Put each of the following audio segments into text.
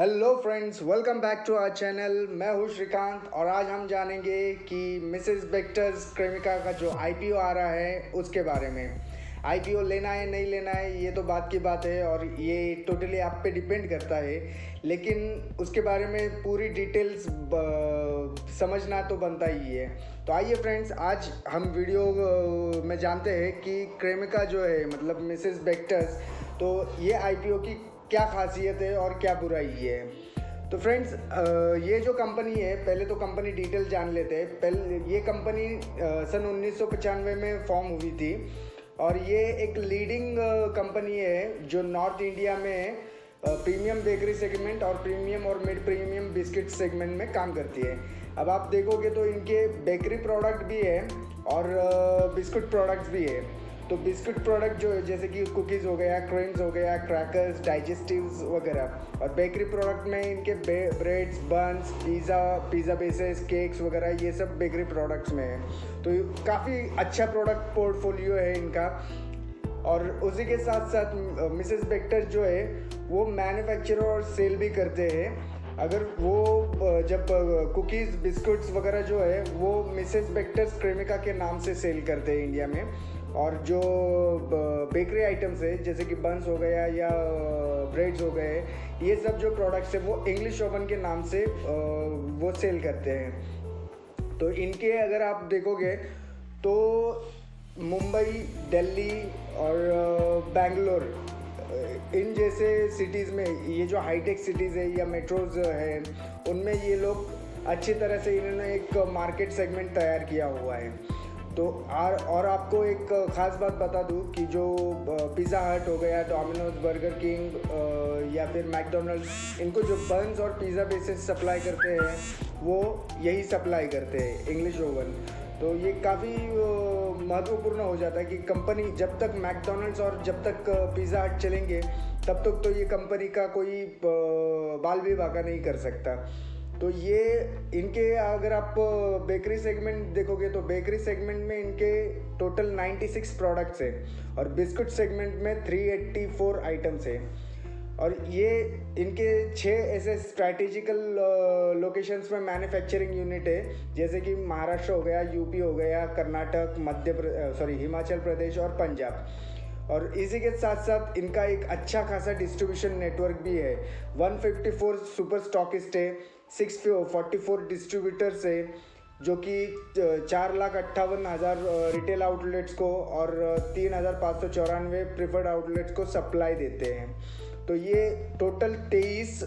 Hello friends, welcome back to our channel. मैं हूँ श्रीकांत और आज हम जानेंगे कि मिसेस बेक्टर्स क्रेमिका का जो आईपीओ आ रहा है उसके बारे में। आईपीओ लेना है नहीं लेना है ये तो बात की बात है और ये टोटली आप पे डिपेंड करता है, लेकिन उसके बारे में पूरी डिटेल्स समझना तो बनता ही है। तो आइए फ्रेंड्स, आज हम वीडियो में जानते हैं कि क्रेमिका जो है मतलब मिसेस बेक्टर्स, तो ये आईपीओ की क्या खासियत है और क्या बुराई है। तो फ्रेंड्स, ये जो कंपनी है, पहले तो कंपनी डिटेल जान लेते हैं। पहले ये कंपनी सन 1995 में फॉर्म हुई थी और ये एक लीडिंग कंपनी है जो नॉर्थ इंडिया में प्रीमियम बेकरी सेगमेंट और प्रीमियम और मिड प्रीमियम बिस्किट सेगमेंट में काम करती है। अब आप देखोगे तो इनके बेकरी प्रोडक्ट भी है और बिस्कुट प्रोडक्ट्स भी है। तो बिस्कुट प्रोडक्ट जो है जैसे कि कुकीज़ हो गया, क्रीम्स हो गया, क्रैकर्स, डाइजेस्टिव्स वगैरह, और बेकरी प्रोडक्ट में इनके breads, buns, pizza bases, cakes वगैरह, ये सब बेकरी प्रोडक्ट्स में है। तो काफ़ी अच्छा प्रोडक्ट पोर्टफोलियो है इनका। और उसी के साथ साथ मिसेस बेक्टर जो है वो मैन्युफैक्चर और सेल भी करते हैं। अगर वो जब कुकीज़ बिस्कुट्स वगैरह जो है वो मिसेस बेक्टर्स क्रेमिका के नाम से सेल करते हैं इंडिया में। और जो बेकरी आइटम्स है जैसे कि बन्स हो गया या ब्रेड्स हो गए, ये सब जो प्रोडक्ट्स है वो इंग्लिश ओवन के नाम से वो सेल करते हैं। तो इनके अगर आप देखोगे तो मुंबई, दिल्ली और बेंगलोर, इन जैसे सिटीज़ में, ये जो हाईटेक सिटीज़ है या मेट्रोज़ है, उनमें ये लोग अच्छी तरह से इन्होंने एक मार्केट सेगमेंट तैयार किया हुआ है। तो और आपको एक ख़ास बात बता दूं कि जो पिज़्ज़ा हट हो गया, डोमिनोज, बर्गर किंग या फिर मैकडोनल्ड्स, इनको जो बन्स और पिज़्ज़ा बेसेस सप्लाई करते हैं वो यही सप्लाई करते हैं, इंग्लिश ओवन। तो ये काफ़ी महत्वपूर्ण हो जाता है कि कंपनी जब तक मैकडोनल्ड्स और जब तक पिज़्ज़ा हट चलेंगे तब तक तो ये कंपनी का कोई बाल भी बाका नहीं कर सकता। तो ये इनके अगर आप बेकरी सेगमेंट देखोगे तो बेकरी सेगमेंट में इनके टोटल 96 प्रोडक्ट्स हैं और बिस्कुट सेगमेंट में 384 आइटम्स हैं। और ये इनके 6 ऐसे स्ट्रैटेजिकल लोकेशंस में मैन्युफैक्चरिंग यूनिट है, जैसे कि महाराष्ट्र हो गया, यूपी हो गया, कर्नाटक, हिमाचल प्रदेश और पंजाब। और इसी के साथ साथ इनका एक अच्छा खासा डिस्ट्रीब्यूशन नेटवर्क भी है। 154 सुपर स्टॉकिस्ट है, 644 डिस्ट्रीब्यूटर्स है, जो कि 4,58,000 रिटेल आउटलेट्स को और 3,594 प्रिफर्ड आउटलेट्स को सप्लाई देते हैं। तो ये टोटल 23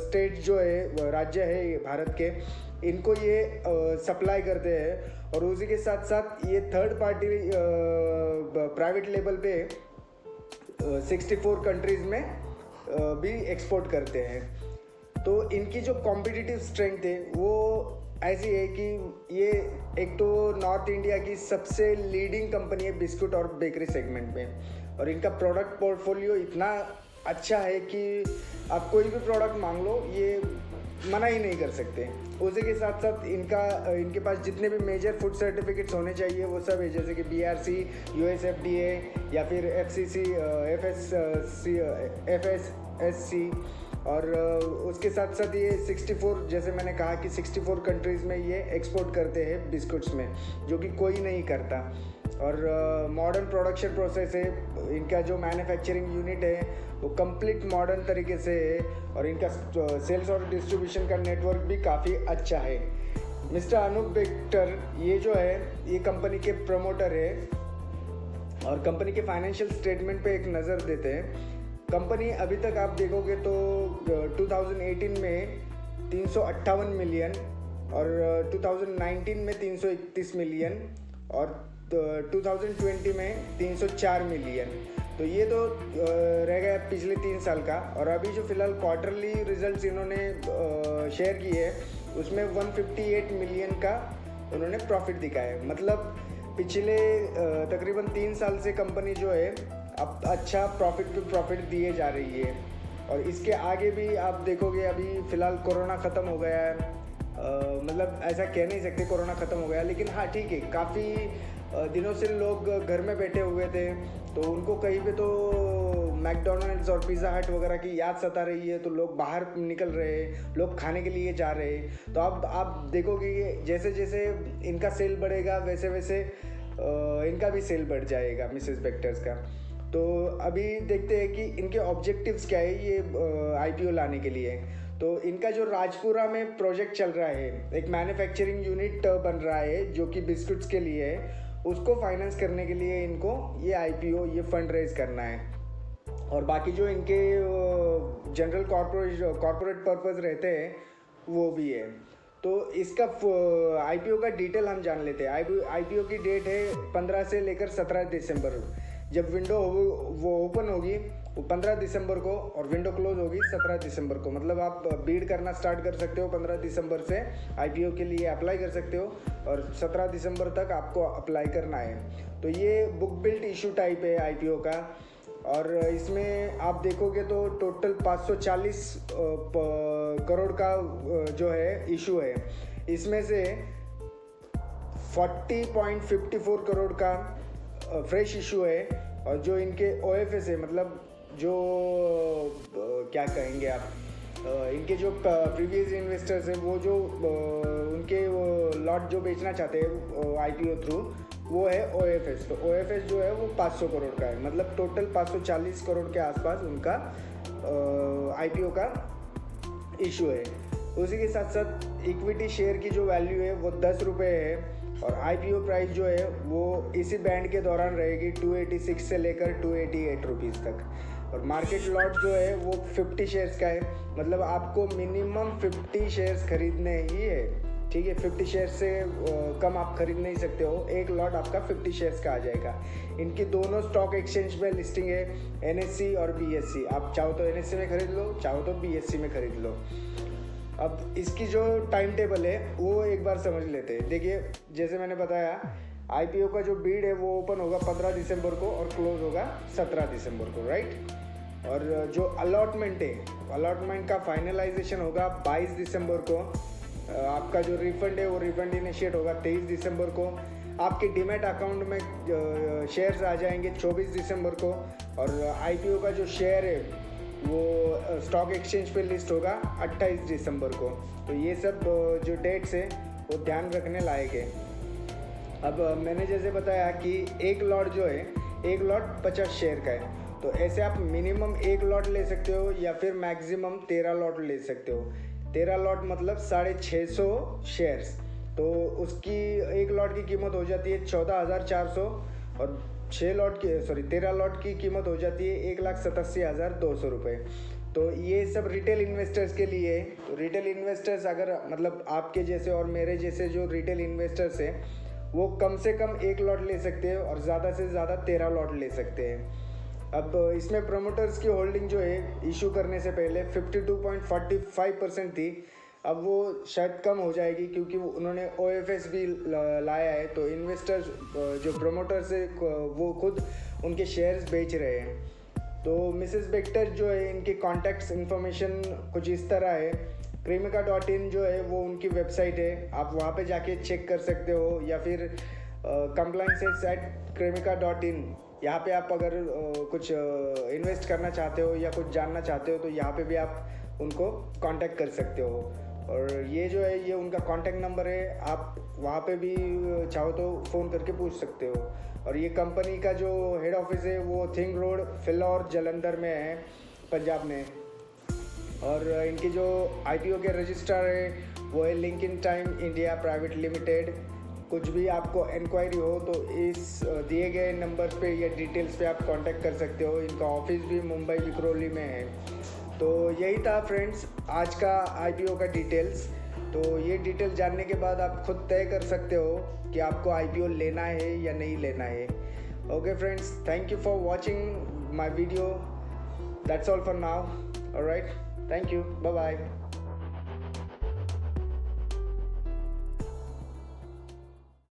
स्टेट जो है, राज्य है भारत के, इनको ये सप्लाई करते हैं। और उसी के साथ साथ ये थर्ड पार्टी प्राइवेट लेवल पे 64 कंट्रीज़ में भी एक्सपोर्ट करते हैं। तो इनकी जो कॉम्पिटिटिव स्ट्रेंथ है वो ऐसी है कि ये एक तो नॉर्थ इंडिया की सबसे लीडिंग कंपनी है बिस्कुट और बेकरी सेगमेंट में। और इनका प्रोडक्ट पोर्टफोलियो इतना अच्छा है कि आप कोई भी प्रोडक्ट मांग लो, ये मना ही नहीं कर सकते। उसी के साथ साथ इनके पास जितने भी मेजर फूड सर्टिफिकेट्स होने चाहिए वो सब है, जैसे कि BRC, USFDA या फिर FCC, FSSC। और उसके साथ साथ ये 64, जैसे मैंने कहा कि 64 कंट्रीज़ में ये एक्सपोर्ट करते हैं बिस्कुट्स में, जो कि कोई नहीं करता। और मॉडर्न प्रोडक्शन प्रोसेस है इनका, जो मैन्युफैक्चरिंग यूनिट है वो कंप्लीट मॉडर्न तरीके से है। और इनका सेल्स और डिस्ट्रीब्यूशन का नेटवर्क भी काफ़ी अच्छा है। मिस्टर अनूप बेक्टर ये जो है ये कंपनी के प्रमोटर है। और कंपनी के फाइनेंशियल स्टेटमेंट पे एक नज़र देते हैं। कंपनी अभी तक आप देखोगे तो 2018 में 358 मिलियन और 2019 में 331 मिलियन और 2020 में 304 मिलियन। तो ये तो रह गया पिछले 3 साल का। और अभी जो फिलहाल क्वार्टरली रिजल्ट्स इन्होंने शेयर किए हैं उसमें 158 मिलियन का उन्होंने प्रॉफिट दिखाया है। मतलब पिछले तकरीबन 3 साल से कंपनी जो है अब अच्छा प्रॉफिट दिए जा रही है। और इसके आगे भी आप देखोगे, अभी फ़िलहाल कोरोना ख़त्म हो गया है, मतलब ऐसा कह नहीं सकते कोरोना ख़त्म हो गया, लेकिन हाँ ठीक है, काफ़ी दिनों से लोग घर में बैठे हुए थे तो उनको कहीं पे तो मैकडोनल्ड्स और पिज़्ज़ा हट वगैरह की याद सता रही है तो लोग बाहर निकल रहे हैं, लोग खाने के लिए जा रहे हैं। तो अब आप देखोगे कि जैसे जैसे इनका सेल बढ़ेगा वैसे वैसे इनका भी सेल बढ़ जाएगा मिसेस बेक्टर्स का। तो अभी देखते हैं कि इनके ऑब्जेक्टिव्स क्या है ये आईपीओ लाने के लिए। तो इनका जो राजपुरा में प्रोजेक्ट चल रहा है, एक मैन्युफैक्चरिंग यूनिट बन रहा है जो कि बिस्कुट्स के लिए है, उसको फाइनेंस करने के लिए इनको ये आईपीओ ये फंड रेज करना है। और बाकी जो इनके जनरल कॉर्पोरेट पर्पस रहते हैं वो भी है। तो इसका आईपीओ का डिटेल हम जान लेते हैं। आईपीओ की डेट है 15 से लेकर 17 दिसंबर। जब विंडो वो ओपन होगी वो 15 दिसंबर को और विंडो क्लोज होगी 17 दिसंबर को। मतलब आप बीड करना स्टार्ट कर सकते हो 15 दिसंबर से, आईपीओ के लिए अप्लाई कर सकते हो और 17 दिसंबर तक आपको अप्लाई करना है। तो ये बुक बिल्ट इशू टाइप है आईपीओ का। और इसमें आप देखोगे तो टोटल 540 करोड़ का जो है इशू है। इसमें से 40.54 करोड़ का फ्रेश इशू है। और जो इनके ओएफएस है, मतलब जो क्या कहेंगे आप, इनके जो प्रीवियस इन्वेस्टर्स हैं वो जो उनके लॉट जो बेचना चाहते हैं आईपीओ थ्रू, वो है ओएफएस। तो ओएफएस जो है वो 500 करोड़ का है। मतलब टोटल 540 करोड़ के आसपास उनका आईपीओ का इशू है। उसी के साथ साथ इक्विटी शेयर की जो वैल्यू है वो 10 रुपये है। और आईपीओ प्राइस जो है वो इसी बैंड के दौरान रहेगी 286 से लेकर 288 रुपीज़ तक। और मार्केट लॉट जो है वो 50 शेयर्स का है। मतलब आपको मिनिमम 50 शेयर्स खरीदने ही है, ठीक है। 50 शेयर्स से कम आप खरीद नहीं सकते हो। एक लॉट आपका 50 शेयर्स का आ जाएगा। इनकी दोनों स्टॉक एक्सचेंज में लिस्टिंग है, एनएससी और बीएससी। आप चाहो तो एनएससी में खरीद लो, चाहो तो बीएससी में खरीद लो। अब इसकी जो टाइम टेबल है वो एक बार समझ लेते हैं। देखिए, जैसे मैंने बताया आईपीओ का जो बीड है वो ओपन होगा 15 दिसंबर को और क्लोज होगा 17 दिसंबर को, राइट। और जो अलॉटमेंट है, अलॉटमेंट का फाइनलाइजेशन होगा 22 दिसंबर को। आपका जो रिफंड है वो रिफंड इनिशिएट होगा 23 दिसंबर को। आपके डीमैट अकाउंट में शेयर्स आ जाएंगे 24 दिसंबर को। और आईपीओ का जो शेयर है वो स्टॉक एक्सचेंज पे लिस्ट होगा 28 दिसंबर को। तो ये सब जो डेट्स हैं वो ध्यान रखने लायक है। अब मैंने जैसे बताया कि एक लॉट जो है, एक लॉट 50 शेयर का है। तो ऐसे आप मिनिमम एक लॉट ले सकते हो या फिर मैक्सिमम 13 लॉट ले सकते हो। 13 लॉट मतलब 650 शेयर्स। तो उसकी एक लॉट की कीमत हो जाती है 14,400 और 13 लॉट की कीमत हो जाती है 1,87,200 रुपये। तो ये सब रिटेल इन्वेस्टर्स के लिए। तो रिटेल इन्वेस्टर्स अगर मतलब आपके जैसे और मेरे जैसे जो रिटेल इन्वेस्टर्स हैं वो कम से कम एक लॉट ले सकते हैं और ज़्यादा से ज़्यादा 13 लॉट ले सकते हैं। अब इसमें प्रमोटर्स की होल्डिंग जो है इशू करने से पहले 52.45% थी। अब वो शायद कम हो जाएगी क्योंकि उन्होंने ओएफएस भी लाया है। तो इन्वेस्टर्स जो प्रमोटर्स है वो खुद उनके शेयर्स बेच रहे हैं। तो मिसेस बेक्टर जो है इनकी कॉन्टैक्ट्स इन्फॉर्मेशन कुछ इस तरह है। cremica.in जो है वो उनकी वेबसाइट है, आप वहाँ पे जाके चेक कर सकते हो। या फिर compliances@cremica.in, यहाँ पे आप अगर कुछ इन्वेस्ट करना चाहते हो या कुछ जानना चाहते हो तो यहाँ पे भी आप उनको कांटेक्ट कर सकते हो। और ये जो है ये उनका कांटेक्ट नंबर है, आप वहाँ पे भी चाहो तो फ़ोन करके पूछ सकते हो। और ये कंपनी का जो हेड ऑफिस है वो थिंग रोड, फिलौर, जालंधर में है, पंजाब में। और इनकी जो आईपीओ के रजिस्ट्रार है वो है Link Intime India private limited. कुछ भी आपको इंक्वायरी हो तो इस दिए गए नंबर पे या डिटेल्स पे आप कांटेक्ट कर सकते हो। इनका ऑफिस भी मुंबई विक्रोली में है। तो यही था फ्रेंड्स आज का आईपीओ का डिटेल्स। तो ये डिटेल जानने के बाद आप खुद तय कर सकते हो कि आपको आईपीओ लेना है या नहीं लेना है। Okay friends, thank you for watching my video. That's all for now. Alright, thank you, bye bye.